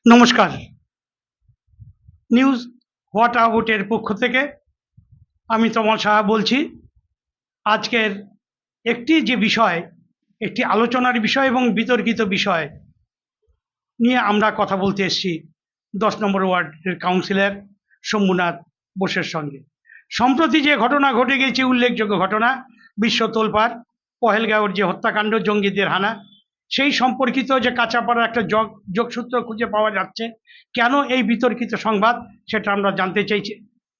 নমস্কার। News what about এর পক্ষ থেকে আমি তমাল সাহা বলছি। আজকের যে বিষয়, একটি আলোচনার বিষয় এবং বিতর্কিত বিষয় নিয়ে আমরা কথা বলতে এসেছি ১০ নম্বর ওয়ার্ডের কাউন্সিলর শম্ভুনাথ বোসের সঙ্গে। সম্প্রতি যে ঘটনা ঘটে গেছে, উল্লেখযোগ্য ঘটনা, বিশ্ব তোলপাড়, পহেলগাঁওয়ের যে হত্যাকাণ্ড, জঙ্গিদের হানা, সেই সম্পর্কিত যে কাঁচাপাড়ার একটা যোগসূত্র খুঁজে পাওয়া যাচ্ছে। কেন এই বিতর্কিত সংবাদ, সেটা আমরা জানতে চাইছি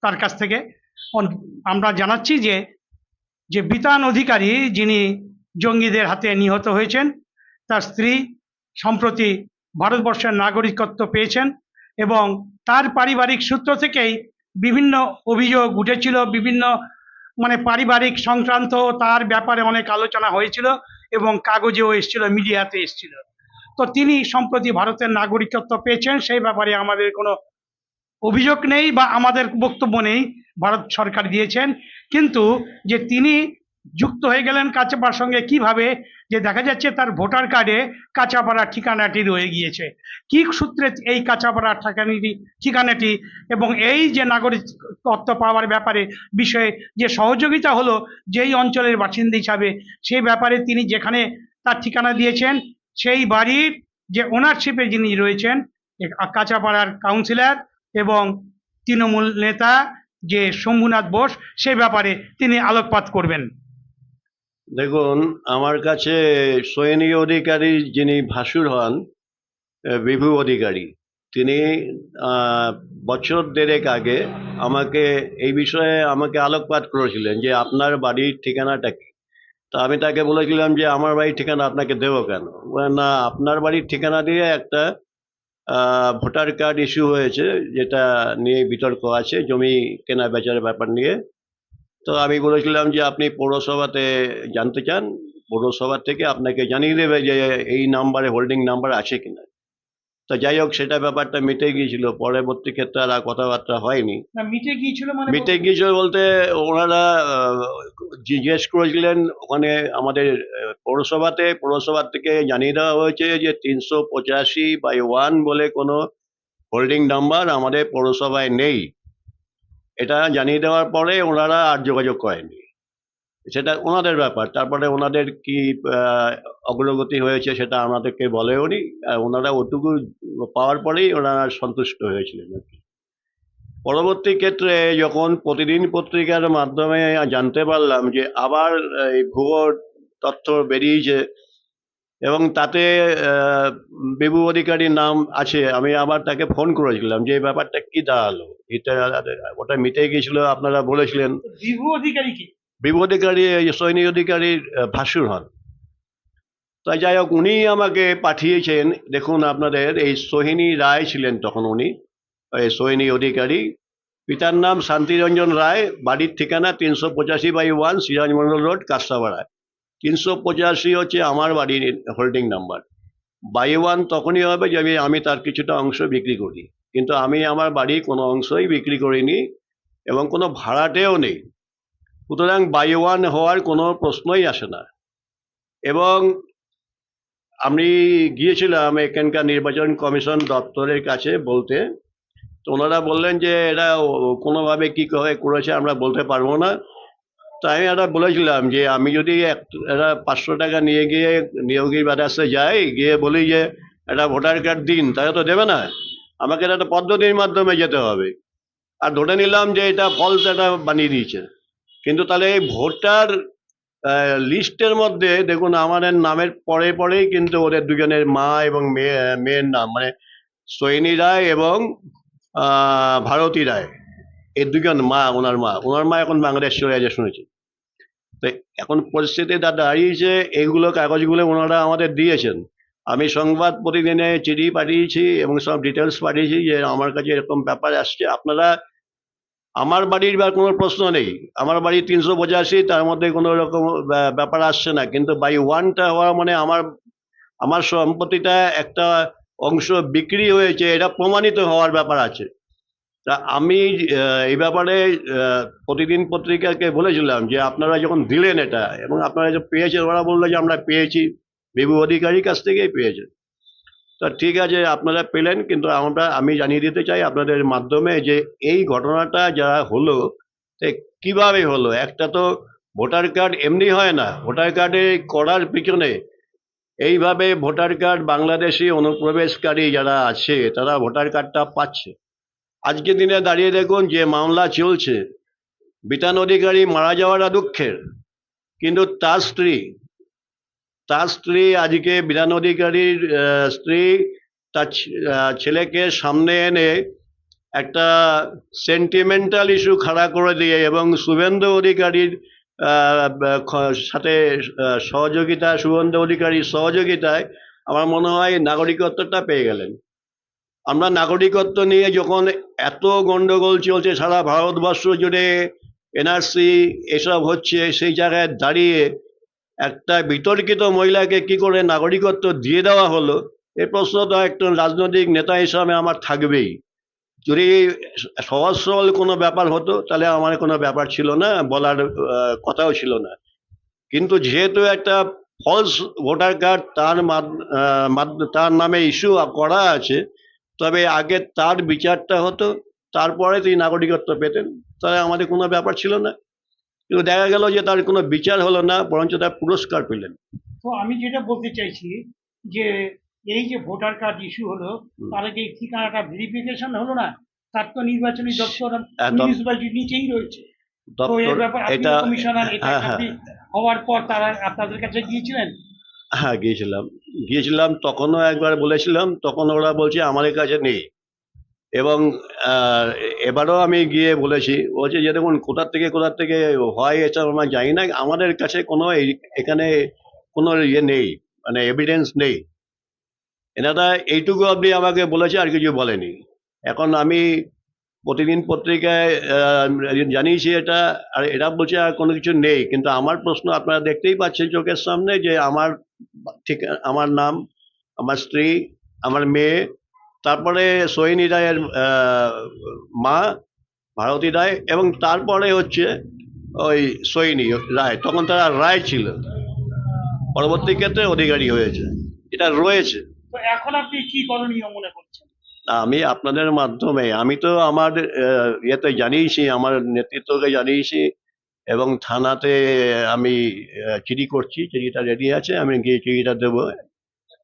তার কাছ থেকে। আমরা জানাচ্ছি যে বিতান অধিকারী, যিনি জঙ্গিদের হাতে নিহত হয়েছেন, তার স্ত্রী সম্প্রতি ভারতবর্ষের নাগরিকত্ব পেয়েছেন এবং তার পারিবারিক সূত্র থেকেই বিভিন্ন অভিযোগ উঠেছিল, বিভিন্ন পারিবারিক সংক্রান্ত তার ব্যাপারে অনেক আলোচনা হয়েছিল এবং কাগজেও এসেছিল, মিডিয়াতে এসেছিল। তো তিনি সম্প্রতি ভারতের নাগরিকত্ব পেয়েছেন, সেই ব্যাপারে আমাদের কোনো অভিযোগ নেই বা আমাদের বক্তব্য নেই, ভারত সরকার দিয়েছেন। কিন্তু যে তিনি যুক্ত হয়ে গেলেন কাঁচাপাড়ার সঙ্গে কিভাবে, যে দেখা যাচ্ছে তার ভোটার কার্ডে কাঁচাপাড়ার ঠিকানাটি রয়ে গিয়েছে। কি সূত্রে এই কাঁচাপাড়ার ঠিকানাটি এবং এই যে নাগরিকত্ব পাওয়ার ব্যাপারে বিষয়ে যে সহযোগিতা হলো যেই অঞ্চলের বাসিন্দা হিসাবে, সেই ব্যাপারে তিনি যেখানে তার ঠিকানা দিয়েছেন সেই বাড়ির যে ওনারশিপে যিনি রয়েছেন কাঁচাপাড়ার কাউন্সিলর এবং তৃণমূল নেতা যে শম্ভুনাথ বোস, সে ব্যাপারে তিনি আলোকপাত করবেন। দেখুন, আমার কাছে সোহিনী অধিকারী যিনি ভাসুর হন, বিভু অধিকারী, তিনি বছর দেড়েক আগে এই বিষয়ে আমাকে আলোকপাত করেছিলেন যে আপনার বাড়ির ঠিকানাটা কি। তা আমি তাকে বলেছিলাম যে আমার বাড়ির ঠিকানা আপনাকে দেবো কেন। না, আপনার বাড়ির ঠিকানা দিয়ে একটা ভোটার কার্ড ইস্যু হয়েছে, যেটা নিয়ে বিতর্ক আছে, জমি কেনা বেচার ব্যাপার নিয়ে। তো আমি বলেছিলাম যে আপনি পৌরসভাতে জানতে চান, পৌরসভা থেকে আপনাকে জানিয়ে দেবে যে এই নাম্বারে হোল্ডিং নাম্বার আছে কিনা। তো যাই হোক, সেটা ব্যাপারটা মিটে গিয়েছিল। পরবর্তী ক্ষেত্রে আর কথাবার্তা হয়নি। মিটে গিয়েছিল বলতে ওনারা জিজ্ঞেস করেছিলেন ওখানে আমাদের পৌরসভা থেকে জানিয়ে দেওয়া হয়েছে যে 385/1 বলে কোনো হোল্ডিং নাম্বার আমাদের পৌরসভায় নেই। এটা জানিয়ে দেওয়ার পরে ওনারা আর যোগাযোগ করেনি। সেটা ওনাদের ব্যাপার। তারপরে ওনাদের কি অগ্রগতি হয়েছে সেটা আমাদেরকে বলেওনি। ওনারা ওটুকু পাওয়ার পরেই ওনারা সন্তুষ্ট হয়েছিলেন আর কি। পরবর্তী ক্ষেত্রে যখন প্রতিদিন পত্রিকার মাধ্যমে জানতে পারলাম যে আবার এই ভুয়ো তথ্য বেরিয়েছে এবং তাতে বিভু অধিকারীর নাম আছে, আমি আবার তাকে ফোন করেছিলাম যে এই ব্যাপারটা কি দাঁড়ালো। ওটা মিটে গিয়েছিল, আপনারা বলেছিলেন। বিভু অধিকারী সোহিনী অধিকারীর ভাসুর হন। তাই যাই হোক, উনি আমাকে পাঠিয়েছেন। দেখুন, আপনাদের এই সোহিনী রায় ছিলেন তখন উনি, সোহিনী অধিকারী, পিতার নাম শান্তিরঞ্জন রায়, বাড়ির ঠিকানা 385/1 সিরাজমন্ডল রোড, কাস্তাপাড়ায়। 385 হচ্ছে আমার বাড়ির হোল্ডিং নাম্বার। 1 তখনই হবে যে আমি তার কিছুটা অংশ বিক্রি করি, কিন্তু আমি আমার বাড়ির কোনো অংশই বিক্রি করিনি এবং কোনো ভাড়াটেও নেই। সুতরাং 1 হওয়ার কোনো প্রশ্নই আসে না। এবং আমি গিয়েছিলাম এখানকার নির্বাচন কমিশন দপ্তরের কাছে বলতে। তো ওনারা বললেন যে এটা কোনোভাবে কী করেছে আমরা বলতে পারবো না। তো আমি এটা বলেছিলাম যে আমি যদি একটা 500 টাকা নিয়ে গিয়ে নিয়োগী ব্রাদার্সে যাই, গিয়ে বলি যে একটা ভোটার কার্ড দিন, তাহলে তো দেবে না। আমাকে একটা পদ্ধতির মাধ্যমে যেতে হবে। আর ধরে নিলাম যে এটা ফলস এটা বানিয়ে দিয়েছে। কিন্তু তাহলে এই ভোটার লিস্টের মধ্যে দেখুন, আমাদের নামের পরেই কিন্তু ওদের দুজনের মা এবং মেয়ের নাম, মানে সোহিনী রায় এবং ভারতী রায়, এই দুজন মা, ওনার মা এখন বাংলাদেশ চলে গেছে শুনেছি। তো এখন পরিস্থিতি দাঁড়িয়েছে, এইগুলো কাগজগুলো ওনারা আমাদের দিয়েছেন। আমি সংবাদ প্রতিদিনে চিঠি পাঠিয়েছি এবং সব ডিটেলস পাঠিয়েছি যে আমার কাছে এরকম ব্যাপার আসছে। আপনারা, আমার বাড়ির বা কোনো প্রশ্ন নেই, আমার বাড়ি 385, তার মধ্যে কোনো রকম ব্যাপার আসছে না। কিন্তু 1টা হওয়া মানে আমার সম্পত্তিটা একটা অংশ বিক্রি হয়েছে, এটা প্রমাণিত হওয়ার ব্যাপার আছে। তা আমি এই ব্যাপারে প্রতিদিন পত্রিকাকে বলেছিলাম যে আপনারা যখন দিলেন এটা এবং আপনারা যে পেয়েছেন, ওরা বললো যে আমরা পেয়েছি, বিভু অধিকারীর কাছ থেকেই পেয়েছেন। তো ঠিক আছে, আপনারা পেলেন, কিন্তু আমি জানিয়ে দিতে চাই আপনাদের মাধ্যমে যে এই ঘটনাটা যা হলো, তে কিভাবে হলো। একটা তো ভোটার কার্ড এমনি হয় না, ভোটার কার্ডে করার পিছনে এইভাবে ভোটার কার্ড বাংলাদেশি অনুপ্রবেশকারী যারা আছে তারা ভোটার কার্ডটা পাচ্ছে। আজকের দিনে দাঁড়িয়ে দেখুন যে মামলা চলছে, বিতান অধিকারী মারা যাওয়াটা দুঃখের, কিন্তু তার স্ত্রী আজকে বিধান অধিকারীর স্ত্রী তার ছেলেকে সামনে এনে একটা সেন্টিমেন্টাল ইস্যু খাড়া করে দিয়ে এবং শুভেন্দু অধিকারীর সাথে শুভেন্দু অধিকারীর সহযোগিতায় আমার মনে হয় নাগরিকত্বটা পেয়ে গেলেন। আমরা নাগরিকত্ব নিয়ে যখন এত গন্ডগোল চলছে সারা ভারতবর্ষ জুড়ে, এনআরসি এসব হচ্ছে, সেই জায়গায় দাঁড়িয়ে একটা বিতর্কিত মহিলাকে কি করে নাগরিকত্ব দিয়ে দেওয়া হলো, এই প্রশ্ন তো একজন রাজনৈতিক নেতা হিসাবে আমার থাকবেই। যদি সহজ সরল কোনো ব্যাপার হতো তাহলে আমার কোনো ব্যাপার ছিল না, বলার কথাও ছিল না। কিন্তু যেহেতু একটা ফলস ভোটার কার্ড তার নামে ইস্যু করা আছে, তবে আগে তার বিচারটা হতো, তারপরে তিনি নাগরিকত্ব পেতেন, তাহলে আমাদের কোনো ব্যাপার ছিল না। কিন্তু দেখা গেল যে তার কোনো বিচার হলো না, বরঞ্চ তার পুরস্কার পেলেন। তো আমি যেটা বলতে চাইছি যে এই যে ভোটার কার্ড ইস্যু হলো, হুম। তার আগে এই ঠিকানাটা ভেরিফিকেশন হলো না, তার তো নির্বাচনী দপ্তর মিউনিসিপ্যালিটির নিচেই রয়েছে। তো এই দপ্তর ব্যাপারে আপনি এটা, কমিশনার, এটা হ্যাঁ হ্যাঁ আপনি হওয়ার পর তারা আপনাদের কাছে গিয়েছিলেন? হ্যাঁ, গিয়েছিলাম, তখনও একবার বলেছিলাম, তখন ওরা বলছে আমাদের কাছে নেই। এবং এবারও আমি গিয়ে বলেছি, বলছে যে দেখুন কোথা থেকে হয় এটা আমরা জানি না, আমাদের কাছে কোনো এখানে কোনো ইয়ে নেই, মানে এভিডেন্স নেই। এনারা এইটুকু অবধি আমাকে বলেছে, আর কিছু বলেনি। এখন আমি প্রতিদিন পত্রিকায় জানিয়েছি এটা, আর এরা বলছে আর কোনো কিছু নেই। কিন্তু আমার প্রশ্ন আপনারা দেখতেই পাচ্ছেন চোখের সামনে, যে ঠিক আমার নাম, আমার স্ত্রী, আমার মেয়ে, তারপরে সোহিনী রায়ের মা ভারতী রায়, এবং তারপরে হচ্ছে ওই সোহিনী রায়, তখন তারা রায় ছিল, পরবর্তী ক্ষেত্রে অধিকারী হয়েছে, এটা রয়েছে। তো এখন আপনি কি করণীয় মনে করছেন? আমি আপনাদের মাধ্যমে, আমি তো আমার ইয়েতে জানিয়েছি, আমার নেতৃত্বকে জানিয়েছি, এবং থানাতে আমি চিঠি করছি, চিঠিটা রেডি আছে, আমি গিয়ে চিঠিটা দেবো।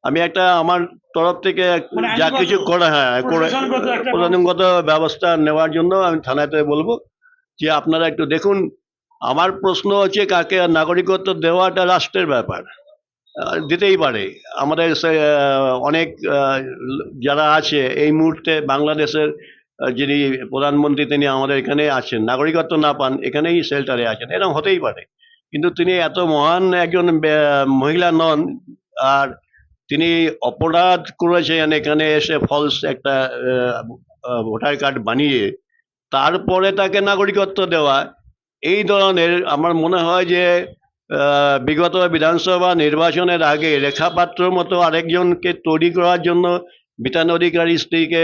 আমি একটা আমার তরফ থেকে মানে যা আইনগত, কিছু করা, হ্যাঁ করে প্রশাসনগত একটা প্রশাসনগত ব্যবস্থা নেওয়ার জন্য আমি থানাতে বলবো যে আপনারা একটু দেখুন। আমার প্রশ্ন হচ্ছে, কাকে নাগরিকত্ব দেওয়াটা রাষ্ট্রের ব্যাপার, দিতেই পারে। আমাদের অনেক যারা আছে এই মুহূর্তে বাংলাদেশের যিনি প্রধানমন্ত্রী, তিনি আমাদের এখানে আছেন, নাগরিকত্ব না পান, এখানেই শেল্টারে আছেন, এরকম হতেই পারে। কিন্তু তিনি এত মহান একজন মহিলা নন, আর তিনি অপরাধ করেছেন এখানে এসে ফলস একটা ভোটার কার্ড বানিয়ে, তারপরে তাকে নাগরিকত্ব দেওয়া, এই ধরনের আমার মনে হয় যে বিগত বিধানসভা নির্বাচনের আগে রেখা পাত্রর মতো আরেকজনকে তৈরি করার জন্য বিতান অধিকারী স্ত্রীকে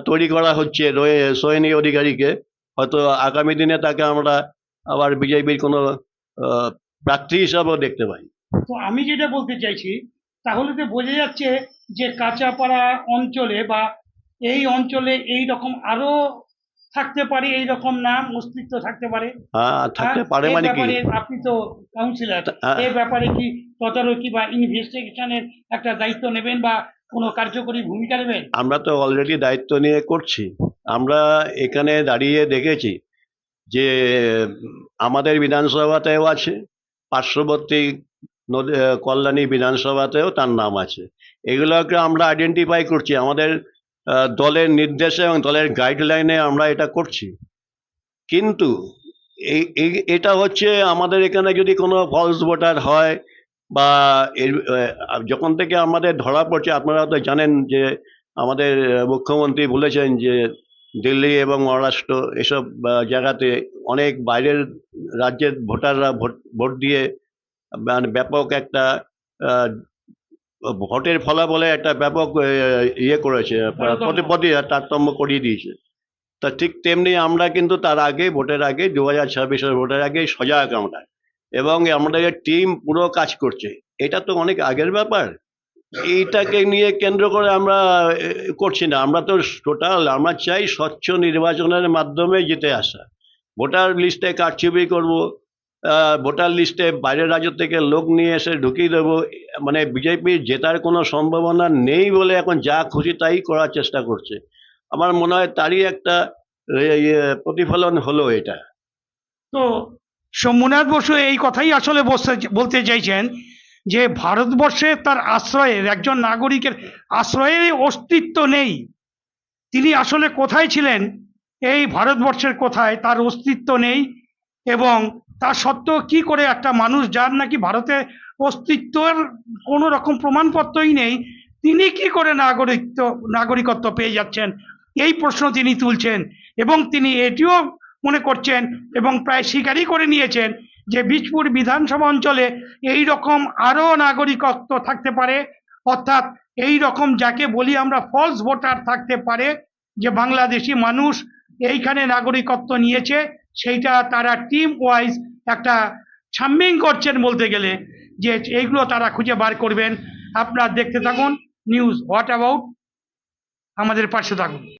তৈরি করা হচ্ছে, সোহিনী অধিকারীকে। হয়তো আগামী দিনে তাকে আমরা আবার বিজেপির কোনো প্রার্থী হিসাবেও দেখতে পাই। তো আমি যেটা বলতে চাইছি, তাহলে তো বোঝা যাচ্ছে যে কাঁচাপাড়া অঞ্চলে বা এই অঞ্চলে এই রকম আরো থাকতে পারে, এই রকম নাম অস্তিত্ব থাকতে পারে। হ্যাঁ, থাকতে পারে এই মানে কি? ব্যাপারে আপনি তো কাউন্সিলর, হ্যাঁ, এই ব্যাপারে কি তদারকি বা ইনভেস্টিগেশনের একটা দায়িত্ব নেবেন বা কোনো কার্যকরী ভূমিকা নেবেন? আমরা তো অলরেডি দায়িত্ব নিয়ে করছি। আমরা এখানে দাঁড়িয়ে দেখেছি যে আমাদের বিধানসভাতেও আছে, পার্শ্ববর্তী কল্যাণী বিধানসভাতেও তার নাম আছে। এগুলোকে আমরা আইডেন্টিফাই করছি, আমাদের দলের নির্দেশে এবং দলের গাইডলাইনে আমরা এটা করছি। কিন্তু এটা হচ্ছে আমাদের এখানে যদি কোনো ফলস ভোটার হয়, বা যখন থেকে আমাদের ধরা পড়ছে, আপনারা তো জানেন যে আমাদের মুখ্যমন্ত্রী বলেছেন যে দিল্লি এবং মহারাষ্ট্র এসব জায়গাতে অনেক বাইরের রাজ্যের ভোটাররা ভোট দিয়ে মানে ব্যাপক একটা আহ, ভোটের ফলাফলে একটা ব্যাপক ইয়ে করেছে, তারতম্য করিয়ে দিয়েছে। তা ঠিক তেমনি আমরা কিন্তু তার আগে, ভোটের আগে, 2026-এর ভোটের আগে সজাগ আমরা, এবং আমাদের টিম পুরো কাজ করছে। এটা তো অনেক আগের ব্যাপার, এইটাকে নিয়ে কেন্দ্র করে আমরা করছি না। আমরা তো টোটাল আমরা চাই স্বচ্ছ নির্বাচনের মাধ্যমে জিতে আসা। ভোটার লিস্টে কারচুপি করব, ভোটার লিস্টে বাইরের রাজ্য থেকে লোক নিয়ে এসে ঢুকিয়ে দেবো, মানে বিজেপি জেতার কোনো সম্ভাবনা নেই বলে এখন যা খুশি তাই করার চেষ্টা করছে। আমার মনে হয় তারই একটা প্রতিফলন হলো এটা। তো সোমনাথ বসু এই কথাই আসলে বলতে চাইছেন যে ভারতবর্ষে তার আশ্রয়ের একজন নাগরিকের আশ্রয়ের অস্তিত্ব নেই। তিনি আসলে কোথায় ছিলেন, এই ভারতবর্ষের কোথায় তার অস্তিত্ব নেই, এবং তা সত্ত্বেও কি করে একটা মানুষ যার নাকি ভারতে অস্তিত্বের কোনো রকম প্রমাণপত্রই নেই, তিনি কি করে নাগরিকত্ব পেয়ে যাচ্ছেন, এই প্রশ্ন তিনি তুলছেন। এবং তিনি এটিও মনে করছেন এবং প্রায় স্বীকারই করে নিয়েছেন যে বীজপুর বিধানসভা অঞ্চলে এই রকম আরও নাগরিকত্ব থাকতে পারে, অর্থাৎ এই রকম যাকে বলি আমরা ফলস ভোটার থাকতে পারে, যে বাংলাদেশি মানুষ এইখানে নাগরিকত্ব নিয়েছে, সেইটা তারা টিম ওয়াইজ একটা ছাম্মিং করছেন বলতে গেলে, যে এইগুলো তারা খুঁজে বার করবেন। আপনারা দেখতে থাকুন নিউজ হোয়াট অ্যাবাউট, আমাদের পাশে থাকুন।